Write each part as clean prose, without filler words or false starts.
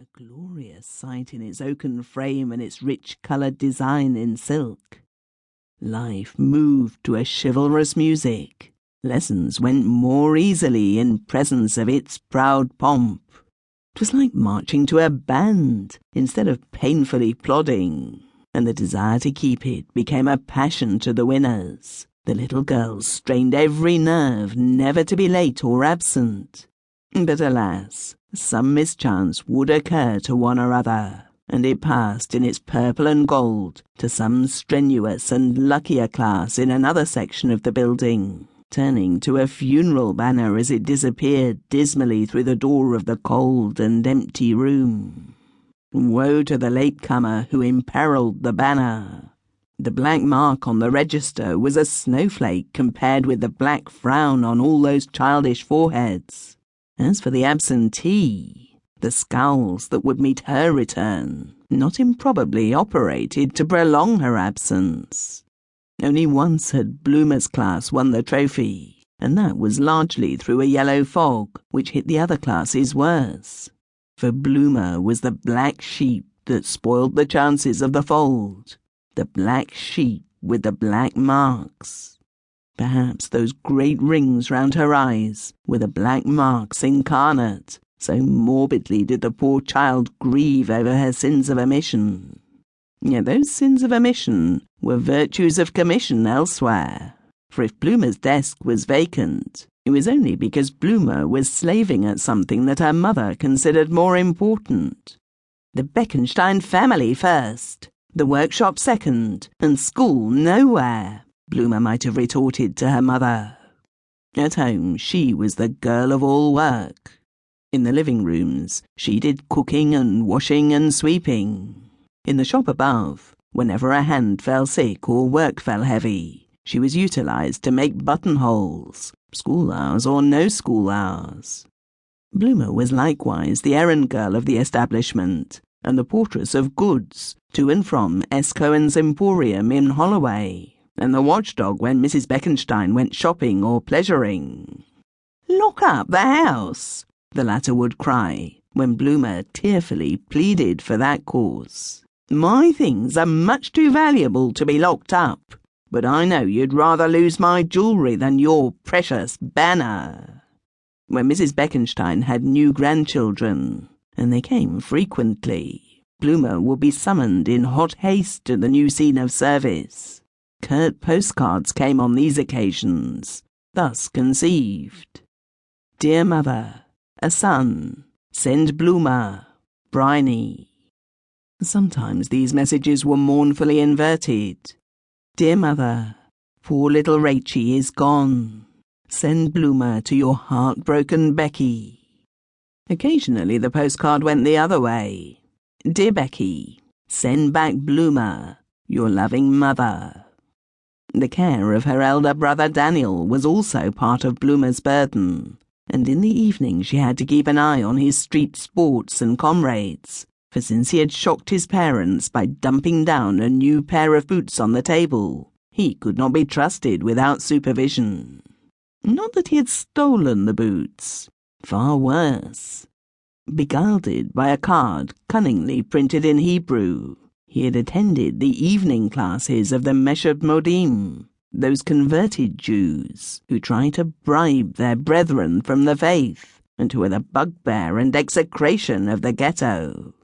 a glorious sight in its oaken frame and its rich-coloured design in silk. Life moved to a chivalrous music. Lessons went more easily in presence of its proud pomp. 'Twas like marching to a band instead of painfully plodding, and the desire to keep it became a passion to the winners. The little girls strained every nerve never to be late or absent. But alas, some mischance would occur to one or other, and it passed in its purple and gold to some strenuous and luckier class in another section of the building, turning to a funeral banner as it disappeared dismally through the door of the cold and empty room. Woe to the latecomer who imperilled the banner. The black mark on the register was a snowflake compared with the black frown on all those childish foreheads. As for the absentee, the scowls that would meet her return not improbably operated to prolong her absence. Only once had Bloomah's class won the trophy, and that was largely through a yellow fog which hit the other classes worse. For Bloomah was the black sheep that spoiled the chances of the fold, the black sheep with the black marks. Perhaps those great rings round her eyes were the black marks incarnate, so morbidly did the poor child grieve over her sins of omission. Yet those sins of omission were virtues of commission elsewhere, for if Bloomah's desk was vacant, it was only because Bloomah was slaving at something that her mother considered more important. The Beckenstein family first, the workshop second, and school nowhere, Bloomah might have retorted to her mother. At home, she was the girl of all work. In the living rooms, she did cooking and washing and sweeping. In the shop above, whenever a hand fell sick or work fell heavy, she was utilised to make buttonholes, school hours or no school hours. Bloomah was likewise the errand girl of the establishment, and the portress of goods to and from S. Cohen's Emporium in Holloway, and the watchdog when Mrs. Beckenstein went shopping or pleasuring. "Lock up the house," the latter would cry, when Bloomah tearfully pleaded for that cause. "My things are much too valuable to be locked up, but I know you'd rather lose my jewellery than your precious banner." When Mrs. Beckenstein had new grandchildren, and they came frequently, Bloomah would be summoned in hot haste to the new scene of service. Curt postcards came on these occasions, thus conceived. "Dear Mother, a son, send Bloomah, Bryony." Sometimes these messages were mournfully inverted. "Dear Mother, poor little Rachie is gone. Send Bloomah to your heartbroken Becky." Occasionally the postcard went the other way. "Dear Becky, send back Bloomah, your loving mother." The care of her elder brother Daniel was also part of Bloomah's burden, and in the evening she had to keep an eye on his street sports and comrades, for since he had shocked his parents by dumping down a new pair of boots on the table, he could not be trusted without supervision. Not that he had stolen the boots, far worse. Beguiled by a card cunningly printed in Hebrew, he had attended the evening classes of the Meshad Modim, those converted Jews who try to bribe their brethren from the faith, and who are the bugbear and execration of the ghetto.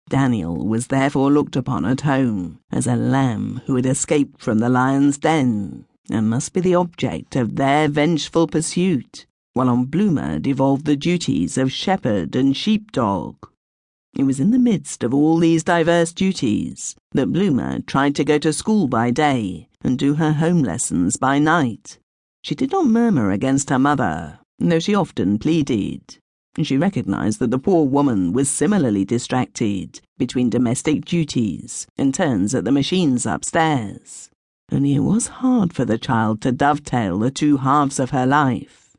Daniel was therefore looked upon at home as a lamb who had escaped from the lion's den, and must be the object of their vengeful pursuit, while on Bloomah devolved the duties of shepherd and sheepdog. It was in the midst of all these diverse duties that Bloomah tried to go to school by day and do her home lessons by night. She did not murmur against her mother, though she often pleaded. She recognized that the poor woman was similarly distracted between domestic duties and turns at the machines upstairs. Only it was hard for the child to dovetail the two halves of her life.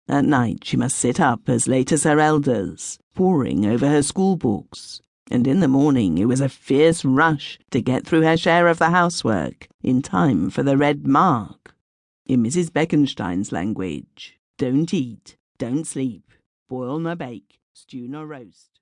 At night she must sit up as late as her elders, poring over her school books, and in the morning it was a fierce rush to get through her share of the housework in time for the red mark. In Mrs. Beckenstein's language, don't eat, don't sleep, boil nor bake, stew nor roast.